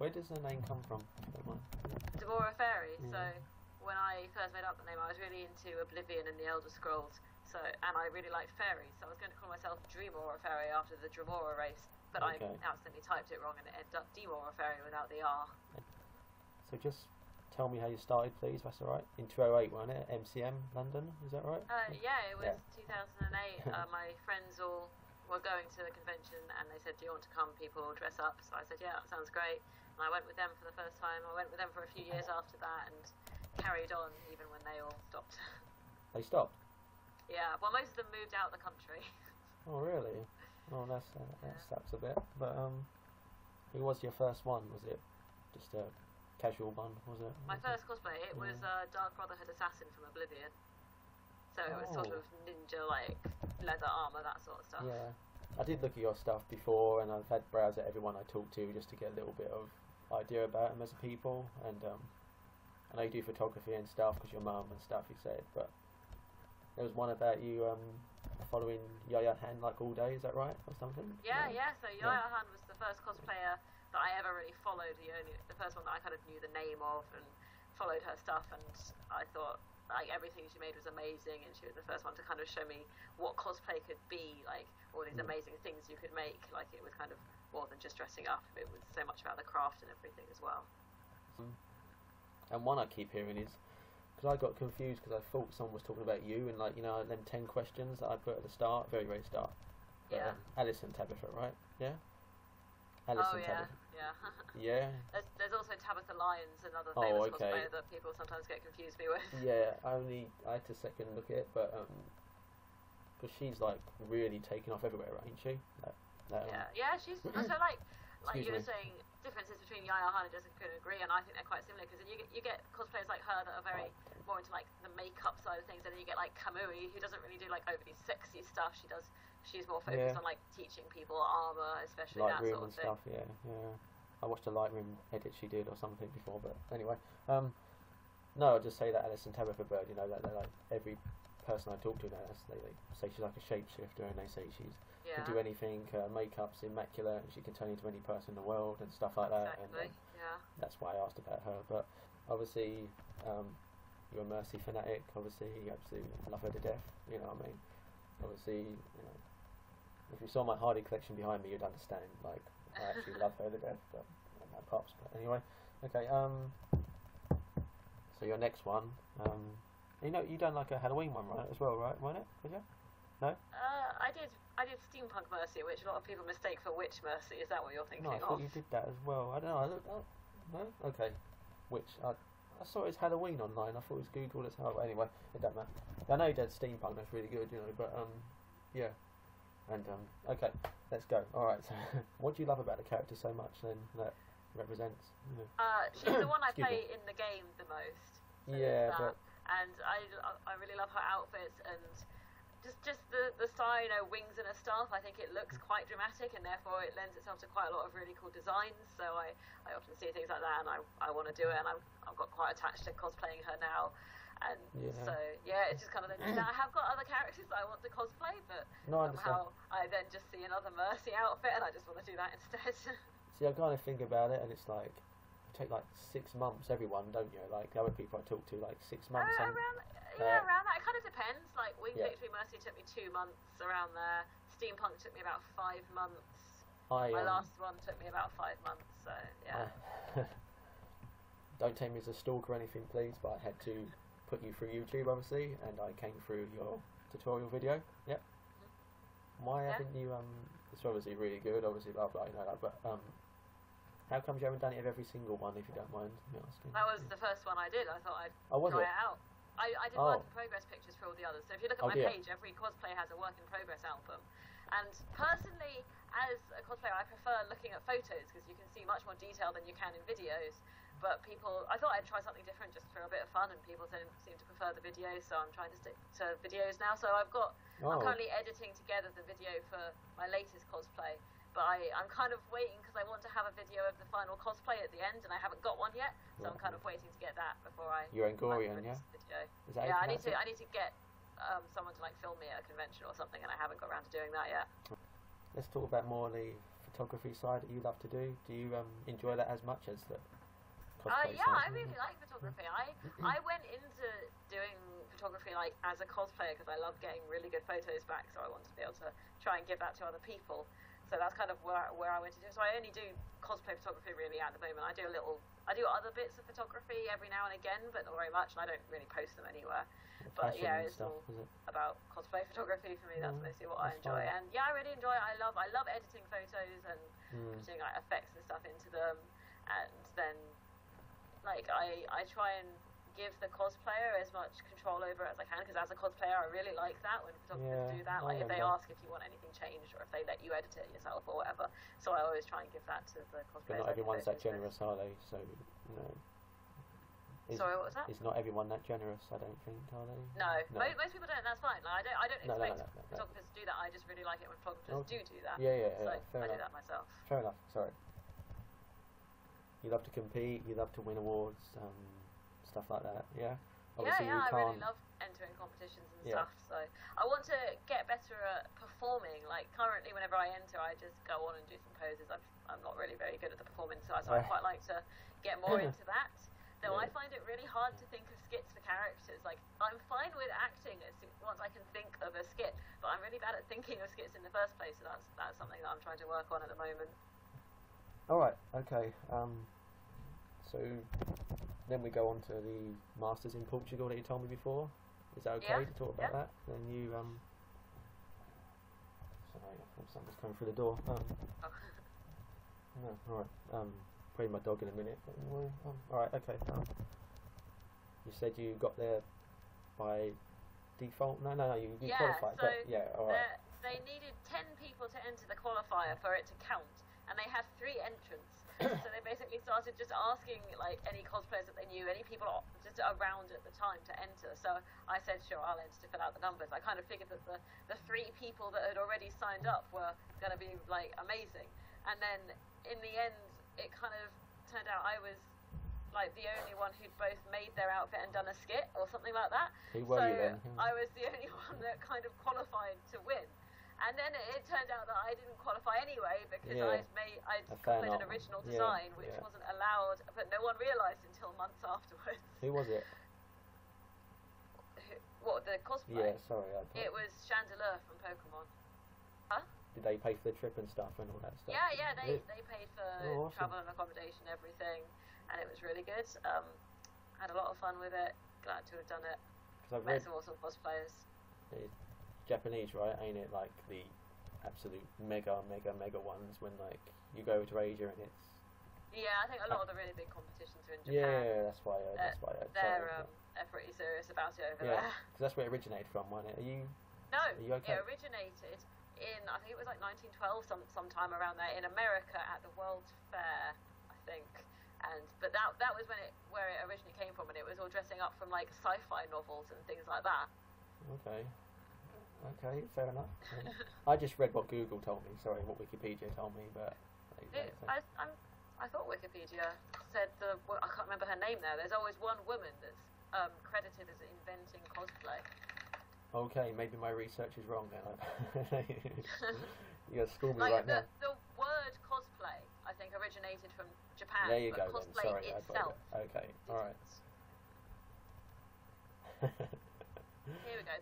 Where does the name come from? Demorafairy. Yeah. So when I first made up the name, I was really into Oblivion and the Elder Scrolls. So, and I really liked fairies, so I was going to call myself Demorafairy after the Dremora race, but I accidentally typed it wrong and it ended up Demorafairy without the R. So just tell me how you started, please. That's all right. In 2008, wasn't it? MCM London, is that right? Yeah, it was 2008. My friends all were going to the convention and they said, "Do you want to come? People dress up." So I said, "Yeah, that sounds great." And I went with them for the first time. I went with them for a few years after that and carried on even when they all stopped. They stopped? Yeah, well, most of them moved out of the country. Oh, really? Oh, that sucks a bit. But who was your first one? Was it just a casual one? Was it? My first cosplay, it was Dark Brotherhood Assassin from Oblivion. So it was sort of ninja, like leather armor, that sort of stuff. Yeah, I did look at your stuff before, and I've had browse at everyone I talked to just to get a little bit of idea about them as a people. And I know you do photography and stuff because your mum and stuff, you said, but there was one about you following Yaya Han like all day, is that right, or something? Yeah. So Yaya Han was the first cosplayer that I ever really followed. The first one that I kind of knew the name of and followed her stuff, and I thought like everything she made was amazing, and she was the first one to kind of show me what cosplay could be, like all these amazing things you could make. Like it was kind of more than just dressing up. It was so much about the craft and everything as well. And one I keep hearing is, because I got confused because I thought someone was talking about you and like, you know, them 10 questions that I put at the start, very start. But, yeah. Alice and Tabitha, right? Yeah? Alice and Tabitha. Yeah. Yeah? There's also Tabitha Lyons, another famous cosplayer that people sometimes get confused me with. Yeah, I had to second look at it, but because she's like really taking off everywhere, ain't she? Yeah, she's so like you were saying, differences between Yaya Han and Jessica couldn't agree, and I think they're quite similar, because you get cosplayers like her that are very more into like the makeup side of things, and then you get like Kamui, who doesn't really do like overly sexy stuff. She's more focused on like teaching people armor, especially that sort of thing. Stuff, yeah. I watched a Lightroom edit she did or something before, but anyway, no, I'll just say that Alice and Tabitha Bird, you know, that they're like every person I talk to now, they say she's like a shapeshifter, and they say she's can do anything. Makeup's immaculate, and she can turn into any person in the world and stuff like that. Exactly. And that's why I asked about her. But obviously, you're a Mercy fanatic. Obviously, you absolutely love her to death. You know what I mean? Obviously, you know, if you saw my Hardy collection behind me, you'd understand. Like, I actually love her to death. But my pops. But anyway, okay. So your next one. You know, you done like a Halloween one, right? As well, right? Wasn't it? Did you? No. I did Steampunk Mercy, which a lot of people mistake for Witch Mercy. Is that what you're thinking? No, I thought you did that as well. I don't know. No. Okay. Witch. I saw it as Halloween online. I thought it was Google as Halloween. Anyway, it don't matter. I know you did Steampunk. That's really good, you know. But yeah. And okay, let's go. All right. So, what do you love about the character so much then that represents? You know? She's the one I play in the game the most. So yeah, and I really love her outfits and just the style, you know, wings and her staff. I think it looks quite dramatic, and therefore it lends itself to quite a lot of really cool designs. So I often see things like that, and I want to do it, and I've got quite attached to cosplaying her now. And so yeah, it's just kind of now I have got other characters that I want to cosplay, but somehow I then just see another Mercy outfit, and I just want to do that instead. See, I kind of think about it, and it's like take like 6 months, everyone, don't you? Like the other people I talk to, like 6 months. Around that. It kind of depends. Like Winged Victory Mercy took me 2 months around there. Steampunk took me about 5 months. My last one took me about 5 months. So yeah. Don't take me as a stalker or anything, please. But I had to put you through YouTube, obviously, and I came through your tutorial video. Yep. Mm-hmm. Why haven't you? It's obviously really good. Obviously, blah blah. You know that, but how come you haven't done it of every single one, if you don't mind me asking? That was the first one I did. I thought I'd try it out. I did work in progress pictures for all the others. So if you look at my page, every cosplay has a work in progress album. And personally, as a cosplayer, I prefer looking at photos because you can see much more detail than you can in videos. But I thought I'd try something different just for a bit of fun, and people seem to prefer the videos, so I'm trying to stick to videos now. So I'm currently editing together the video for my latest cosplay. But I'm kind of waiting because I want to have a video of the final cosplay at the end, and I haven't got one yet. So I'm kind of waiting to get that before I. You're Angorian, yeah? Video. Is that I need to get someone to like film me at a convention or something, and I haven't got around to doing that yet. Let's talk about more the photography side that you love to do? Do you enjoy that as much as the cosplay yeah, side? I really like photography. I went into doing photography like as a cosplayer because I love getting really good photos back, so I wanted to be able to try and give that to other people. So that's kind of where I went to do. So I only do cosplay photography really at the moment. I do other bits of photography every now and again, but not very much, and I don't really post them anywhere. But yeah, it's all about cosplay photography for me. That's mostly what I enjoy. And yeah, I really enjoy it. I love editing photos and putting like effects and stuff into them. And then like I try and give the cosplayer as much control over it as I can, because as a cosplayer I really like that when photographers do that, like if they ask if you want anything changed or if they let you edit it yourself or whatever. So I always try and give that to the cosplayers. But not everyone's that generous, are they? So you know. Sorry, what was that? Is not everyone that generous? I don't think, are they? No. Most people don't. That's fine. Like, I don't expect photographers to do that. I just really like it when photographers do that. Yeah. So fair enough. do that myself. Fair enough. Sorry. You love to compete. You love to win awards. Stuff like that. Yeah. Obviously I really love entering competitions and stuff. So I want to get better at performing. Like currently, whenever I enter, I just go on and do some poses. I'm not really very good at the performance side, so I quite like to get more into that. Though I find it really hard to think of skits for characters. Like, I'm fine with acting once I can think of a skit, but I'm really bad at thinking of skits in the first place, so that's something that I'm trying to work on at the moment. Alright, okay. So, then we go on to the Masters in Portugal that you told me before. Is that okay to talk about that? Then you, sorry, I thought someone was coming through the door. No, alright. Probably my dog in a minute. But anyway, alright, okay. You said you got there by default? No, you qualified. So alright. They needed 10 people to enter the qualifier for it to count, and they had 3 entrants. So they basically started just asking like any cosplayers that they knew, any people just around at the time to enter. So I said, sure, I'll enter to fill out the numbers. I kind of figured that the 3 people that had already signed up were going to be like amazing. And then in the end, it kind of turned out I was like the only one who'd both made their outfit and done a skit or something like that. Who were you then? I was the only one that kind of qualified to win. And then it turned out that I didn't qualify anyway because I'd copied an original design which wasn't allowed, but no one realised until months afterwards. Who was it? What, the cosplay? Yeah, sorry. It was Chandelure from Pokemon. Huh? Did they pay for the trip and stuff and all that stuff? Yeah, they paid for awesome. travel and accommodation, everything, and it was really good. Had a lot of fun with it. Glad to have done it. Met some awesome cosplayers. It's Japanese, right? Ain't it like the absolute mega ones when like you go to Asia and it's. Yeah, I think a lot of the really big competitions are in Japan. Yeah, that's why. They're pretty serious about it over there. Because that's where it originated from, wasn't it? Are you? No, are you okay? It originated in, I think it was like 1912, sometime around there, in America at the World's Fair, I think. But that was where it originally came from, and it was all dressing up from like sci-fi novels and things like that. Okay, fair enough. I just read what Google told me. Sorry, what Wikipedia told me, but. I thought Wikipedia said I can't remember her name now. There's always one woman that's credited as inventing cosplay. Okay, maybe my research is wrong then. You're gonna school me right now. The word cosplay, I think, originated from Japan. There you go. Cosplay then. Sorry, itself. Okay, all right. Here we go.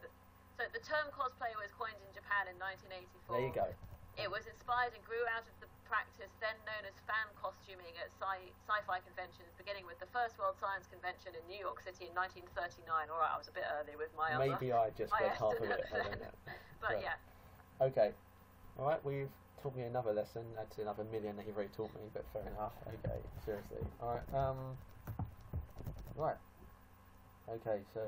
So the term cosplay was coined in Japan in 1984. There you go. It was inspired and grew out of the practice then known as fan costuming at sci-fi conventions, beginning with the first World Science Convention in New York City in 1939. All right, I was a bit early with my Maybe I just read half of it. I don't know. But yeah. Okay. All right, well, you've taught me another lesson. That's another million that you've already taught me, but fair enough. Okay, seriously. All right. Right. Okay, so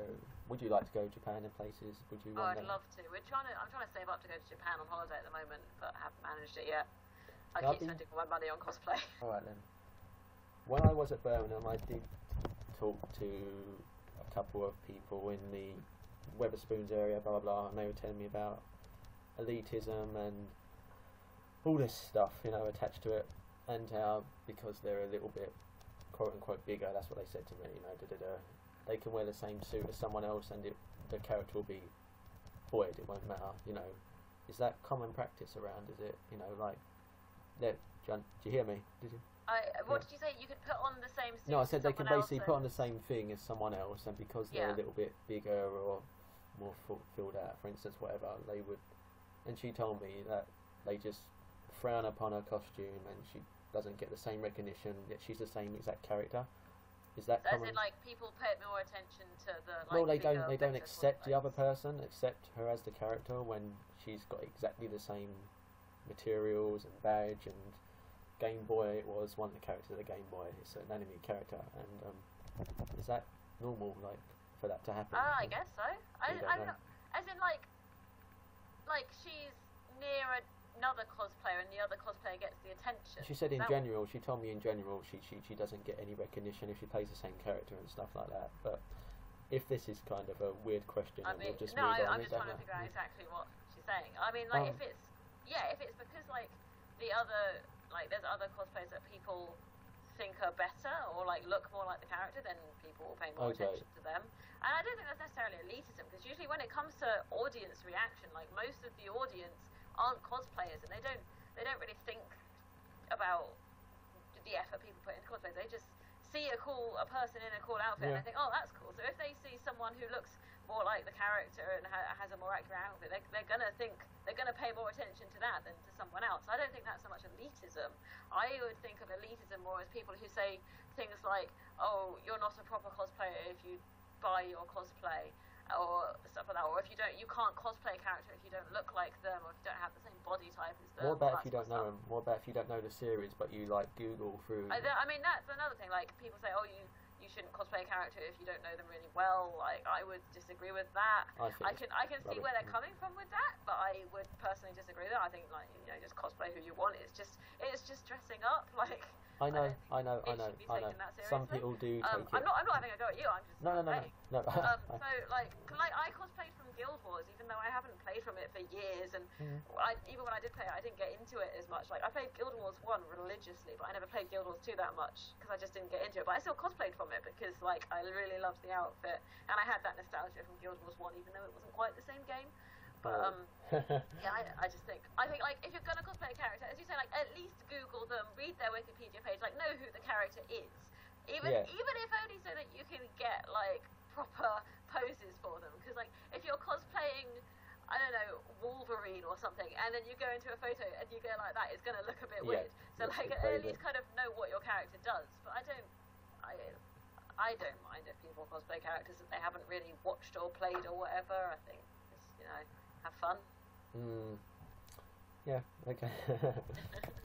would you like to go to Japan and places? Would you? I'd love to. I'm trying to save up to go to Japan on holiday at the moment, but haven't managed it yet. I keep spending all my money on cosplay. All right then. When I was at Birmingham, I did talk to a couple of people in the Weatherspoons area, blah blah blah, and they were telling me about elitism and all this stuff, attached to it, and how because they're a little bit quote unquote bigger, that's what they said to me. They can wear the same suit as someone else, and the character will be void. It won't matter. Is that common practice around? Is it? Like Yeah, John, did you hear me? Did you? What did you say? You could put on the same suit. No, I said they can basically put on the same thing as someone else, and because they're a little bit bigger or more filled out, for instance, whatever, they would. And she told me that they just frown upon her costume, and she doesn't get the same recognition that she's the same exact character. Is that common? As in, like, people pay more attention to the. Like, well, they don't accept the other person, accept her as the character when she's got exactly the same materials and badge and Game Boy. It was one of the characters of the Game Boy. It's an anime character, and is that normal, like, for that to happen? I guess so. I don't know. As in, like she's near another cosplayer, and the other cosplayer gets the attention. She said in general. She told me in general she doesn't get any recognition if she plays the same character and stuff like that. But if this is kind of a weird question, we'll just move on. I'm just trying to figure out exactly what she's saying. I mean, like, if it's because, like, the other, like, there's other cosplayers that people think are better or, like, look more like the character, then people will pay more attention to them. And I don't think that's necessarily elitism, because usually when it comes to audience reaction, like, most of the audience aren't cosplayers, and they don't really think about the effort people put into cosplay. They just see a person in a cool outfit, and they think, oh, that's cool. So if they see someone who looks more like the character and has a more accurate outfit, they're gonna pay more attention to that than to someone else. I don't think that's so much elitism. I would think of elitism more as people who say things like, oh, you're not a proper cosplayer if you buy your cosplay, or stuff like that, or if you can't cosplay a character if you don't look like them, or if you don't have the same body type as them. What about if you don't know them? What about if you don't know the series, but you, like, Google through? I mean, that's another thing. Like, people say, oh, you shouldn't cosplay a character if you don't know them really well. Like, I would disagree with that. I can see where they're coming from with that, but I would personally disagree with that. I think, like, just cosplay who you want. It's just dressing up. Like, I know. Some people do take it. I'm not having a go at you. I'm just no. So like I cosplayed from Guild Wars, even though I haven't played from it for years, and even when I did play it, I didn't get into it as much. Like, I played Guild Wars 1 religiously, but I never played Guild Wars 2 that much because I just didn't get into it. But I still cosplayed from it because, like, I really loved the outfit, and I had that nostalgia from Guild Wars 1, even though it wasn't quite the same game. But I just think like, if you're gonna cosplay a character, as you say, like, at least Google them, read their Wikipedia page, like, know who the character is, even if only so that you can get, like, proper poses for them. Because, like, if you're cosplaying, I don't know, Wolverine or something, and then you go into a photo and you go like that, it's gonna look a bit weird. So, like, at least kind of know what your character does. But I don't mind if people cosplay characters that they haven't really watched or played or whatever. I think it's, have fun. Yeah, okay.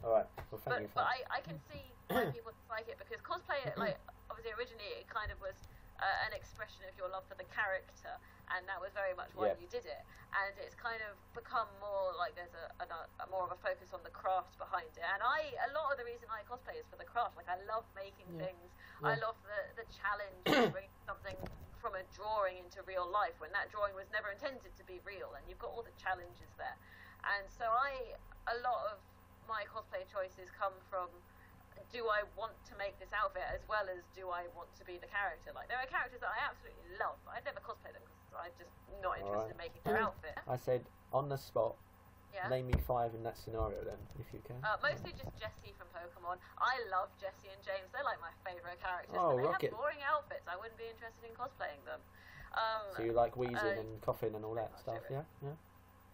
Alright, well, thank you for that. But I can see why people dislike it, because cosplay, like, obviously originally it kind of was an expression of your love for the character, and that was very much why you did it. And it's kind of become more like there's a more of a focus on the craft behind it. And a lot of the reason I cosplay is for the craft. Like, I love making things. I love the challenge of bringing something from a drawing into real life when that drawing was never intended to be real, and you've got all the challenges there. And so a lot of my cosplay choices come from, do I want to make this outfit as well as do I want to be the character? Like, there are characters that I absolutely love, but I'd never cosplay them because I'm just not interested in making their outfit. I said, on the spot, name me 5 in that scenario then, if you can. Mostly just Jessie from Pokemon. I love Jessie and James. They're like my favourite characters. Oh, but they Rocket. have boring outfits. I wouldn't be interested in cosplaying them. So you like wheezing and coughing and all that stuff, yeah?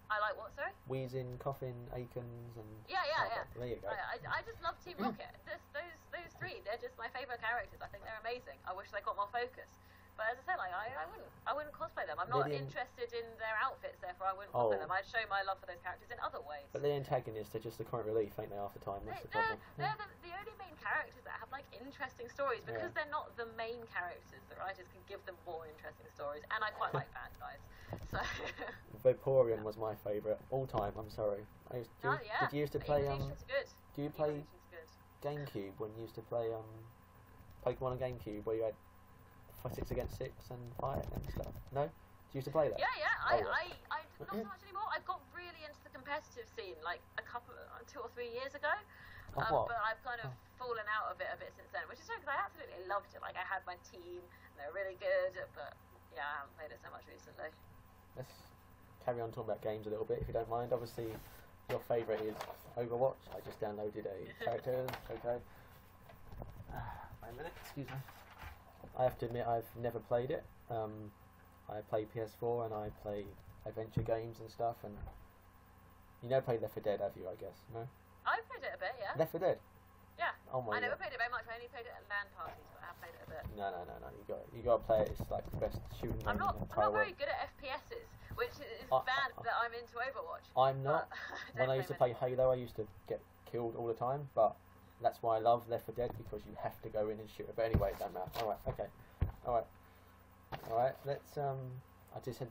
I like what, sorry? Wheezing, coughing, Aikens, and... Yeah. There you go. I just love Team Rocket. Those three, they're just my favourite characters. I think they're amazing. I wish they got more focus. But as I said, like, I wouldn't cosplay them. I'm not interested in their outfits, therefore I wouldn't cosplay them. I'd show my love for those characters in other ways. But the antagonists are just the comic relief, ain't they, half the time? That's the problem. They're the only main characters that have, like, interesting stories, because they're not the main characters. The writers can give them more interesting stories, and I quite like bad guys. So Vaporeon was my favourite all time. I'm sorry. Did you used to play good. Do you play GameCube when you used to play Pokemon on GameCube where you had 6 against 6 and fight and stuff? No? Do you used to play that? Yeah. I not so much anymore. I got really into the competitive scene like 2 or 3 years ago. But I've kind of fallen out of it a bit since then, which is strange because I absolutely loved it. Like, I had my team, and they're really good, but yeah, I haven't played it so much recently. Let's carry on talking about games a little bit, if you don't mind. Obviously, your favourite is Overwatch. I just downloaded a character. Okay. Wait a minute. Excuse me. I have to admit I've never played it. I play PS4 and I play adventure games and stuff. And you never played Left 4 Dead, have you? I guess no. I've played it a bit, yeah. Left 4 Dead. Yeah. Oh my. I never played it very much. I only played it at LAN parties, but I have played it a bit. No. You got to play it. It's like the best shooting game. I'm not very good at FPSs, which is bad that I'm into Overwatch. I'm not. When I used to play Halo, I used to get killed all the time, but that's why I love Left 4 Dead, because you have to go in and shoot it. But anyway, it doesn't matter. Alright, okay. Alright, let's I just said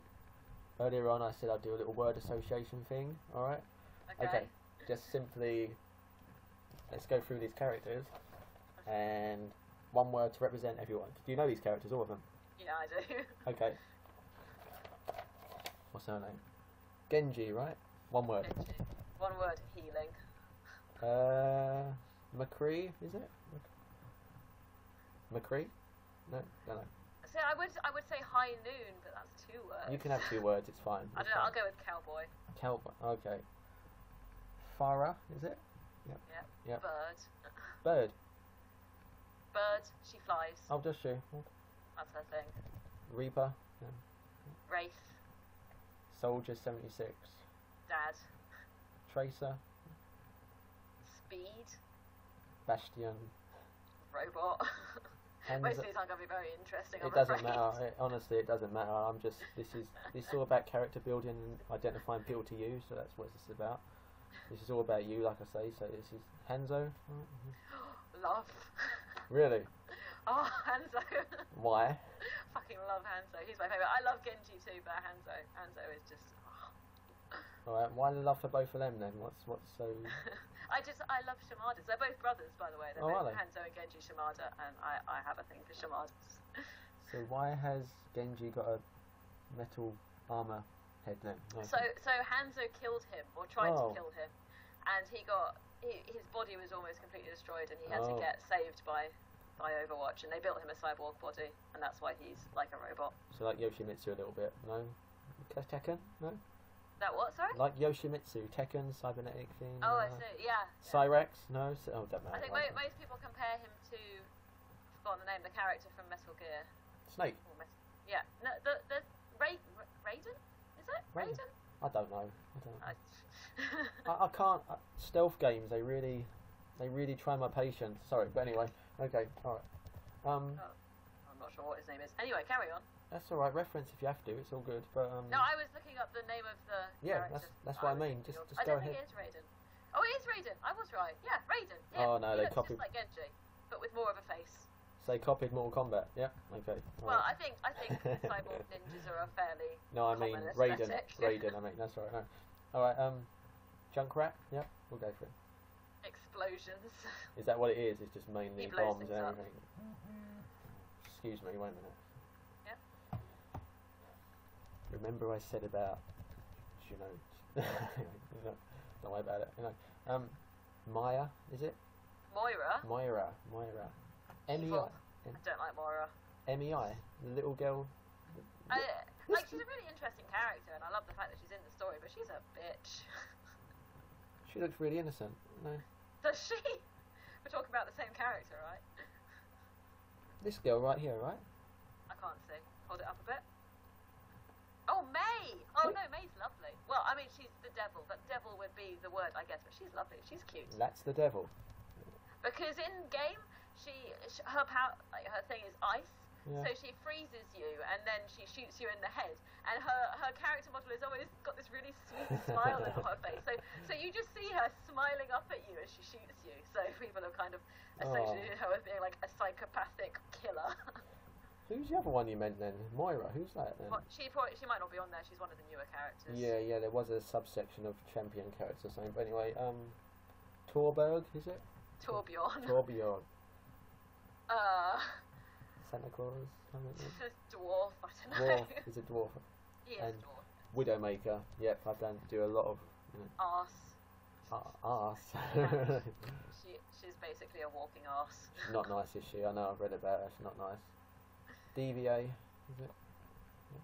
earlier on, I said I'd do a little word association thing. Alright? Okay. Just simply let's go through these characters and one word to represent everyone. Do you know these characters, all of them? Yeah, I do. Okay. What's her name? Genji, right? One word. Genji. One word, healing. McCree, is it? McCree? No. So I would say high noon, but that's 2 words. You can have 2 words, it's fine. I don't know, I'll go with cowboy. Cowboy, okay. Farah, is it? Yep. Bird. Bird, she flies. Oh, does she? That's her thing. Reaper. Yeah. Wraith. Soldier 76. Dad. Tracer. Speed. Bastion. Robot. Most of these aren't going to be very interesting. It doesn't matter. Honestly, it doesn't matter. This is all about character building and identifying people to you. So that's what this is about. This is all about you, like I say. So this is Hanzo. Love. Really? Oh, Hanzo. Why? Fucking love Hanzo. He's my favourite. I love Genji too, but Hanzo is just. Alright, why the love for both of them then? What's so? I love Shamadas. They're both brothers, by the way. They're both Hanzo and Genji Shimada, and I have a thing for Shamadas. So why has Genji got a metal armor head then? So Hanzo killed him, or tried to kill him, and his body was almost completely destroyed, and he had to get saved by Overwatch, and they built him a cyborg body, and that's why he's like a robot. So like Yoshimitsu a little bit, no? Tekken, no? That what, sorry? Like Yoshimitsu, Tekken, cybernetic thing. Oh, I see, yeah. Cyrex, no? Oh, don't matter. I think most people compare him to, I've forgotten the name, the character from Metal Gear. Snake? Yeah, no, the Raiden? Is it? Raiden? I don't know. I can't. Stealth games, they really try my patience. Sorry, but anyway. Okay, alright. I'm not sure what his name is. Anyway, carry on. That's alright, reference if you have to, it's all good. But no, I was looking up the name of the character. that's what I mean. Just go ahead. I don't think it is Raiden. Oh, it is Raiden. I was right. Yeah, Raiden. Yeah. Oh no, they copied. Just like Genji, but with more of a face. So they copied Mortal Kombat. Yeah. Okay. Well, I think cyborg ninjas are a fairly. No, I mean Raiden. Raiden. I mean that's all right. No. All right. Junkrat. Yeah, we'll go for it. Explosions. Is that what it is? It's just mainly bombs and everything. Excuse me. Wait a minute. Remember I said about, don't worry about it. Maya, is it? Moira. M-E-I. I don't like Moira. M-E-I, the little girl. She's a really interesting character, and I love the fact that she's in the story, but she's a bitch. She looks really innocent. No. Does she? We're talking about the same character, right? This girl right here, right? I can't see. Hold it up a bit. Oh, May! Oh, no, May's lovely. Well, I mean, she's the devil, but devil would be the word, I guess, but she's lovely. She's cute. That's the devil. Because in game, her thing is ice, so she freezes you, and then she shoots you in the head. And her character model has always got this really sweet smile on her face. So you just see her smiling up at you as she shoots you. So people have kind of associated her with being like a psychopathic killer. Who's the other one you meant then? Moira, who's that then? Well, she might not be on there, she's one of the newer characters. Yeah, there was a subsection of champion characters or something. But anyway, Torberg, is it? Torbjorn. Santa Claus? Dwarf, I don't know. Dwarf, he's a dwarf. He is a dwarf. Widowmaker, yep, I've do a lot of... Arse. Arse. Yeah. She's basically a walking arse. She's not nice, is she? I know, I've read about her, she's not nice. DVA, is it? Yeah.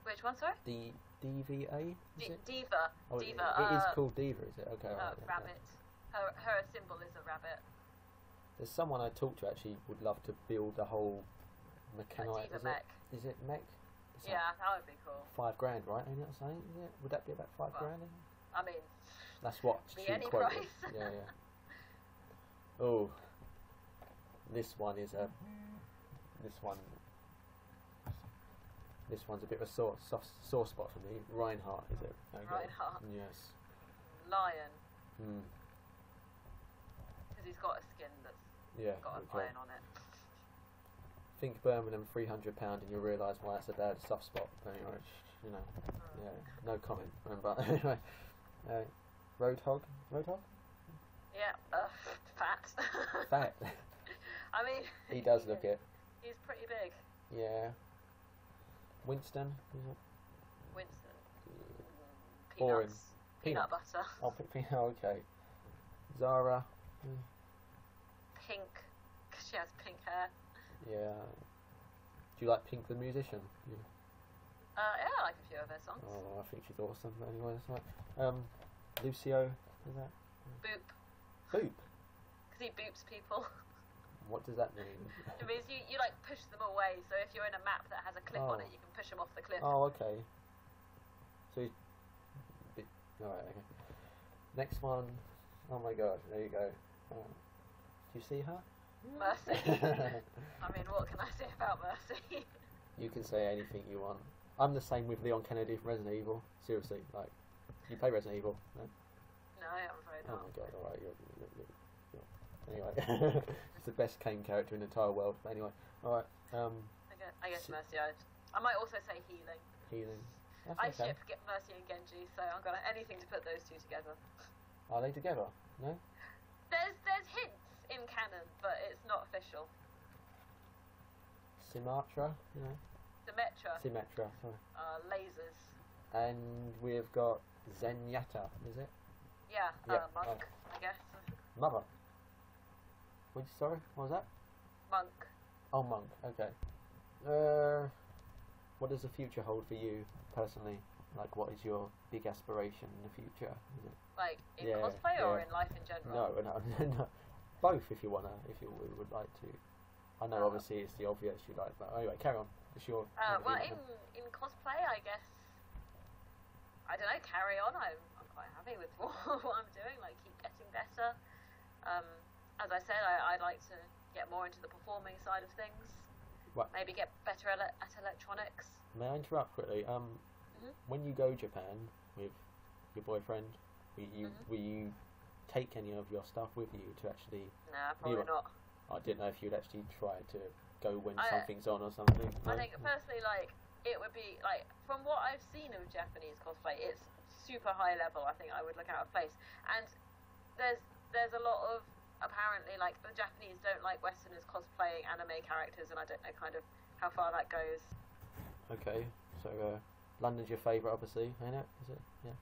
Which one, sorry? The DVA? Diva. Oh, Diva. It is called Diva, is it? Okay. Right, rabbit. Her symbol is a rabbit. There's someone I talked to actually would love to build a whole mechanite. Diva mech. Is it mech? Yeah, that would be cool. $5,000, right? Ain't that saying? Is it? Would that be about $5,000? I mean, that's what be any price. Yeah. Oh, this one is a. This one's a bit of a sore spot for me. Reinhardt, is it? Okay. Reinhardt. Yes. Lion. Hmm. Because he's got a skin that's got a lion on it. Think Birmingham £300 and you'll realise why it's a bad soft spot. Anyway, you know, yeah, no comment. But anyway, Roadhog. Yeah, fat. Fat. I mean, he does look it. He's pretty big. Yeah. Winston. Winston. Boring. Peanut butter. Oh, okay. Zara. Pink. She has pink hair. Yeah. Do you like Pink the musician? Yeah, I like a few of her songs. Oh, I think she's awesome. Anyway, that's right. Lucio, is that? Boop. Boop? Because he boops people. What does that mean? It means you like push them away, so if you're in a map that has a cliff on it, you can push them off the cliff. Oh, okay. So he's... Alright, okay. Next one. Oh my god, there you go. Do you see her? Mercy. I mean, what can I say about Mercy? You can say anything you want. I'm the same with Leon Kennedy from Resident Evil. Seriously, like, you play Resident Evil? No? No, I'm afraid not. Oh my god, alright, you're anyway. It's the best Kane character in the entire world. But anyway, alright. I guess Mercy. I might also say healing. Healing. I ship Mercy and Genji, so I'm gonna anything to put those two together. Are they together? No? There's hints in canon, but it's not official. Symmetra, you know? Symmetra, sorry. Lasers. And we've got Zenyatta, is it? Yeah, monk, I guess. Mother. Sorry, what was that? Monk. Oh, monk, okay. What does the future hold for you, personally? Like, what is your big aspiration in the future? Is it? Like, in cosplay or in life in general? No. Both, if you would like to. I know, obviously, it's the obvious you like, but anyway, carry on. It's your. Well, in cosplay, I guess. I don't know. Carry on. I'm quite happy with what I'm doing. Like, keep getting better. As I said, I'd like to get more into the performing side of things. What? Maybe get better at electronics. May I interrupt quickly? When you go Japan with your boyfriend, will you take any of your stuff with you to actually? Nah, probably not. I didn't know if you'd actually try to go when something's on or something. I think personally, like, it would be like, from what I've seen of Japanese cosplay, it's super high level. I think I would look out of place, and there's a lot of, apparently, like, the Japanese don't like Westerners cosplaying anime characters, and I don't know kind of how far that goes. Okay, so London's your favourite, obviously, ain't it? Is it? Yeah.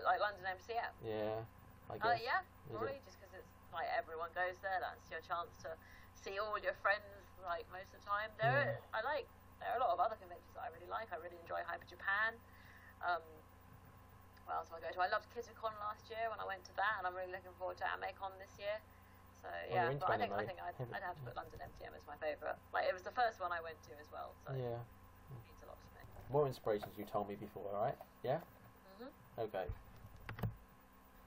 Like London MCM. Yeah, I guess. Yeah, probably just because it's like everyone goes there. That's your chance to see all your friends. Like most of the time, there are a lot of other conventions that I really like. I really enjoy Hyper Japan. What else do I go to? I loved Kitakon last year when I went to that, and I'm really looking forward to AnimeCon this year. So yeah, but I think I'd have to put London MTM as my favourite. Like, it was the first one I went to as well, so yeah, it means a lot to me. More inspirations you told me before, right? Yeah. Okay.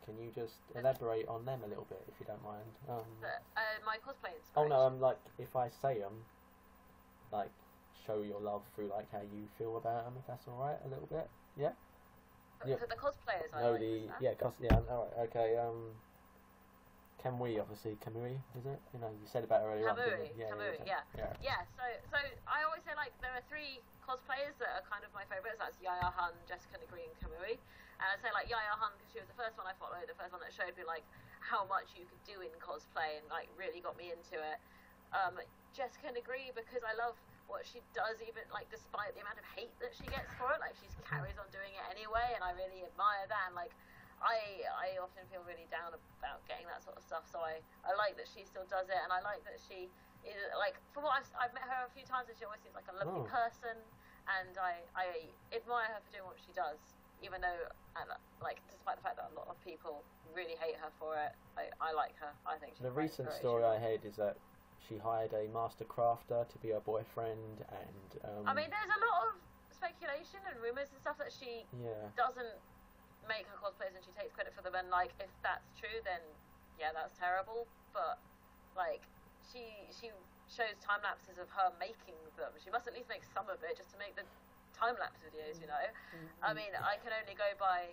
Can you just elaborate on them a little bit, if you don't mind? My cosplay inspiration. Oh no, like, if I say them, like, show your love through like how you feel about them, if that's all right, a little bit. Yeah. For the cosplayers, alright, okay. Kamui, obviously. Kamui, is it? You know, you said about it earlier. Kamui, yeah. So I always say, like, there are three cosplayers that are kind of my favourites. That's Yaya Han, Jessica Degree, and Kamui. And I'd say, like, Yaya Han, because she was the first one I followed, the first one that showed me, like, how much you could do in cosplay and, like, really got me into it. Jessica Degree, because I love what she does, even, like, despite the amount of hate that she gets for it. Like, she carries on doing it anyway, and I really admire that. And, like, I often feel really down about getting that sort of stuff, so I like that she still does it, and I like that she is, like, from what I've met her a few times, and she always seems like a lovely person, and I admire her for doing what she does, even though, like, despite the fact that a lot of people really hate her for it, I like her. I think she's the recent story I heard is that she hired a master crafter to be her boyfriend, and I mean, there's a lot of speculation and rumors and stuff that she doesn't make her cosplays and she takes credit for them, and like, if that's true, then yeah, that's terrible. But like, she shows time lapses of her making them. She must at least make some of it just to make the time lapse videos, you know. I mean, I can only go by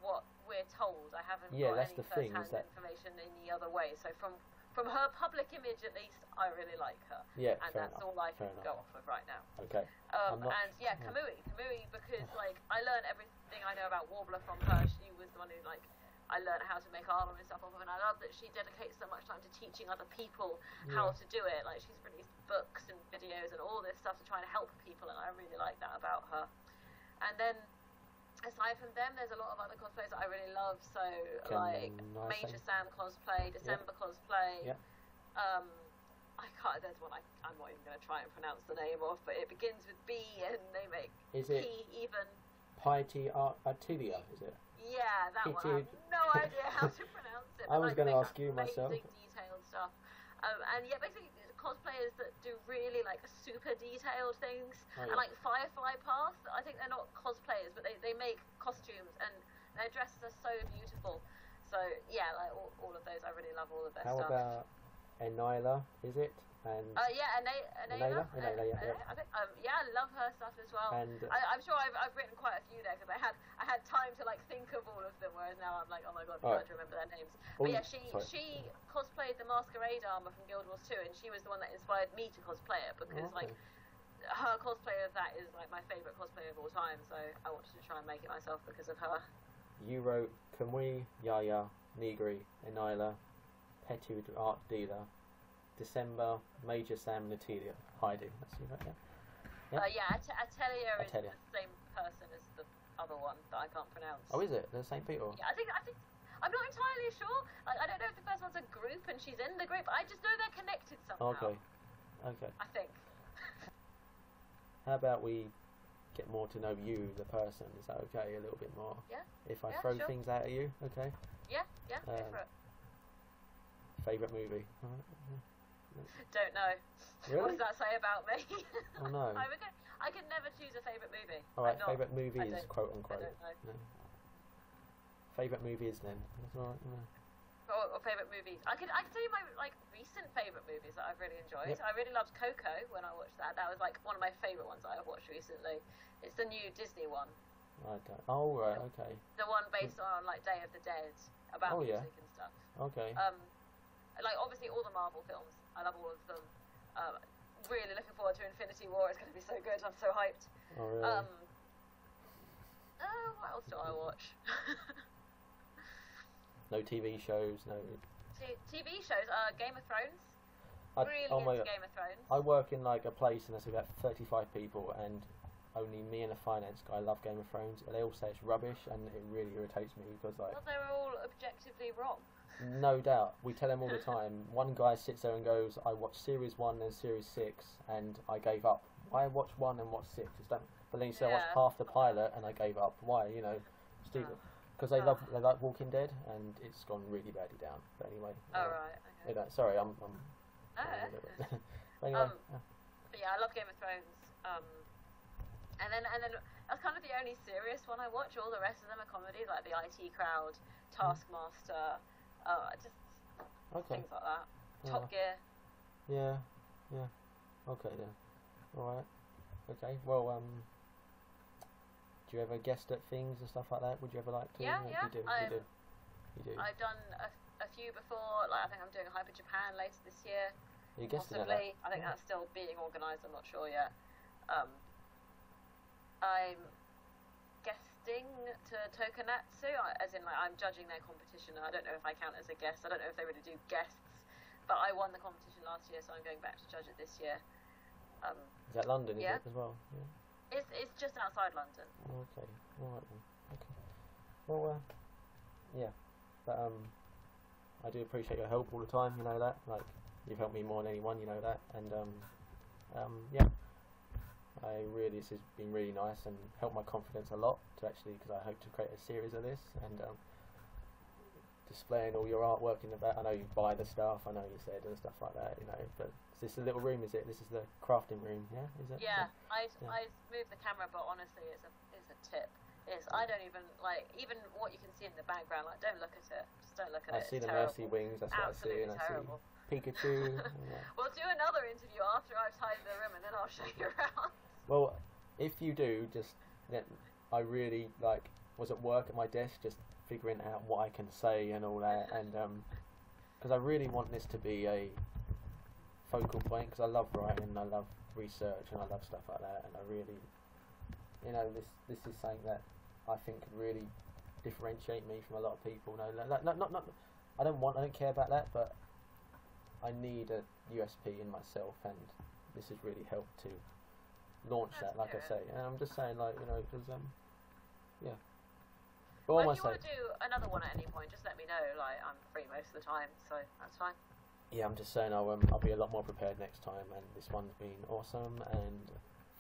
what we're told. I haven't got any first-hand information any other way. So from her public image, at least, I really like her. Yeah, and that's all I can go off of right now. Okay. And yeah, Kamui, because like, I learned everything I know about Warbler from her. She was the one who, like, I learned how to make armor and stuff off of, and I love that she dedicates so much time to teaching other people how to do it. Like, she's released books and videos and all this stuff to try to help people, and I really like that about her. And then, aside from them, there's a lot of other cosplays that I really love. So, like, Major Sam cosplay, December cosplay. Yeah. I can't. There's one I'm not even going to try and pronounce the name of, but it begins with B, and they make P even. Piety Artilia, is it? Yeah, that one. I have no idea how to pronounce it. I was going to ask you myself. Amazing detailed stuff. And yeah, basically cosplayers that do really like super detailed things. And like Firefly Path, I think they're not cosplayers, but they make costumes and their dresses are so beautiful. So yeah, like all of those, I really love all of their stuff. How about Enila, is it? And Enila, yeah. I think, I love her stuff as well. And I'm sure I've written quite a few there because I had time to like think of all of them, whereas now I'm like, oh my god, I'm trying to remember their names. But yeah, she cosplayed the Masquerade armor from Guild Wars 2, and she was the one that inspired me to cosplay it because like, her cosplay of that is like my favourite cosplay of all time, so I wanted to try and make it myself because of her. You wrote Kamui, Yaya, Nigri, Enila, Petude Art Dealer, December, Major Sam, Natalia, Heidi. That's you, right? Yeah. Atelier is the same person as the other one that I can't pronounce. Oh, is it? They're the same people? Yeah, I think I'm not entirely sure. Like, I don't know if the first one's a group and she's in the group. I just know they're connected somehow. Okay. I think. How about we get more to know you, the person? Is that okay? A little bit more. Yeah. If I throw things out at you, okay? Yeah. Go for it. Favourite movie? Don't know. Really? What does that say about me? Oh no. I can never choose a favourite movie. Alright, favourite movies, quote unquote. I don't know. No. Favourite movies then? That's alright. Or favourite movies. I can tell you my like recent favourite movies that I've really enjoyed. Yep. I really loved Coco when I watched that. That was like one of my favourite ones that I've watched recently. It's the new Disney one. Oh right, okay. The one based on like Day of the Dead about music and stuff. Okay. Like obviously all the Marvel films. I love all of them. Really looking forward to Infinity War. It's going to be so good. I'm so hyped. Oh really? What else do I watch? No TV shows, no. TV shows. Game of Thrones. Really into Game of Thrones. I work in like a place and there's about 35 people, and only me and a finance guy love Game of Thrones. They all say it's rubbish, and it really irritates me because like. Well, they're all objectively wrong. No doubt. We tell them all the time. One guy sits there and goes, I watched series 1 and series 6 and I gave up. Why watch 1 and watch 6? Just don't. But then he said I watched half the pilot and I gave up. Why? You know, stupid. Because they like Walking Dead and it's gone really badly down. But anyway. Right. Okay. Sorry, I'm anyway. But yeah, I love Game of Thrones. And then that's kind of the only serious one I watch. All the rest of them are comedies, like The IT Crowd, Taskmaster. Just things like that. Top Gear. Yeah. Okay then. Alright. Okay. Well, do you ever guest at things and stuff like that? Would you ever like to? Yeah. You do. I've done a few before. Like I think I'm doing Hyper Japan later this year. You guested possibly. I think that's still being organised. I'm not sure yet. I'm guesting to Tokonatsu, as in like I'm judging their competition. I don't know if I count as a guest. I don't know if they really do guests, but I won the competition last year, so I'm going back to judge it this year. Is that London? Is it as well? Yeah. It's just outside London. Okay. All right then. Okay. Well, yeah, but I do appreciate your help all the time. You know that. Like you've helped me more than anyone. You know that. And yeah. This has been really nice and helped my confidence a lot to actually, because I hope to create a series of this and displaying all your artwork in the back. I know you buy the stuff, I know you said, and stuff like that, you know, but is this a little room, is it? This is the crafting room, yeah? Is it? Yeah, I moved the camera, but honestly, it's a tip. I don't even, like, even what you can see in the background, like, don't look at it. Just don't look at it. I see the terrible. Mercy wings, that's what Absolutely I see, and terrible. I see Pikachu. Yeah. We'll do another interview after I've tidied the room, and then I'll show you around. Well, if you do, just, I really, like, was at work at my desk, just figuring out what I can say and all that, and, because I really want this to be a focal point, because I love writing, I love research, and I love stuff like that, and I really, you know, this is something that I think could really differentiate me from a lot of people. No, I don't care about that, but I need a USP in myself, and this has really helped to launch that, like I say. And I'm just saying, like, you know, because yeah. But well, if you want to do another one at any point, just let me know. Like, I'm free most of the time, so that's fine. Yeah, I'm just saying I'll be a lot more prepared next time, and this one's been awesome, and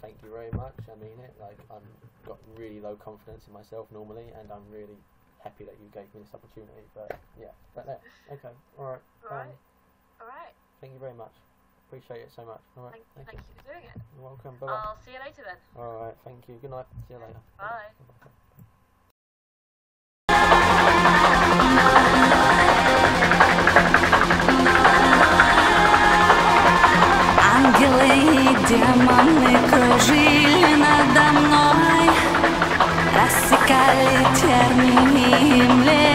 thank you very much. I mean it. Like, I'm got really low confidence in myself normally, and I'm really happy that you gave me this opportunity. But yeah, okay, all right. All right. Thank you very much. Appreciate it so much. All right. Thank you for doing it. You're welcome. Bye. I'll see you later then. All right. Thank you. Good night. See you later. Bye. Bye. Ангелы и демоны кружили надо мной, рассекали тернии млечные.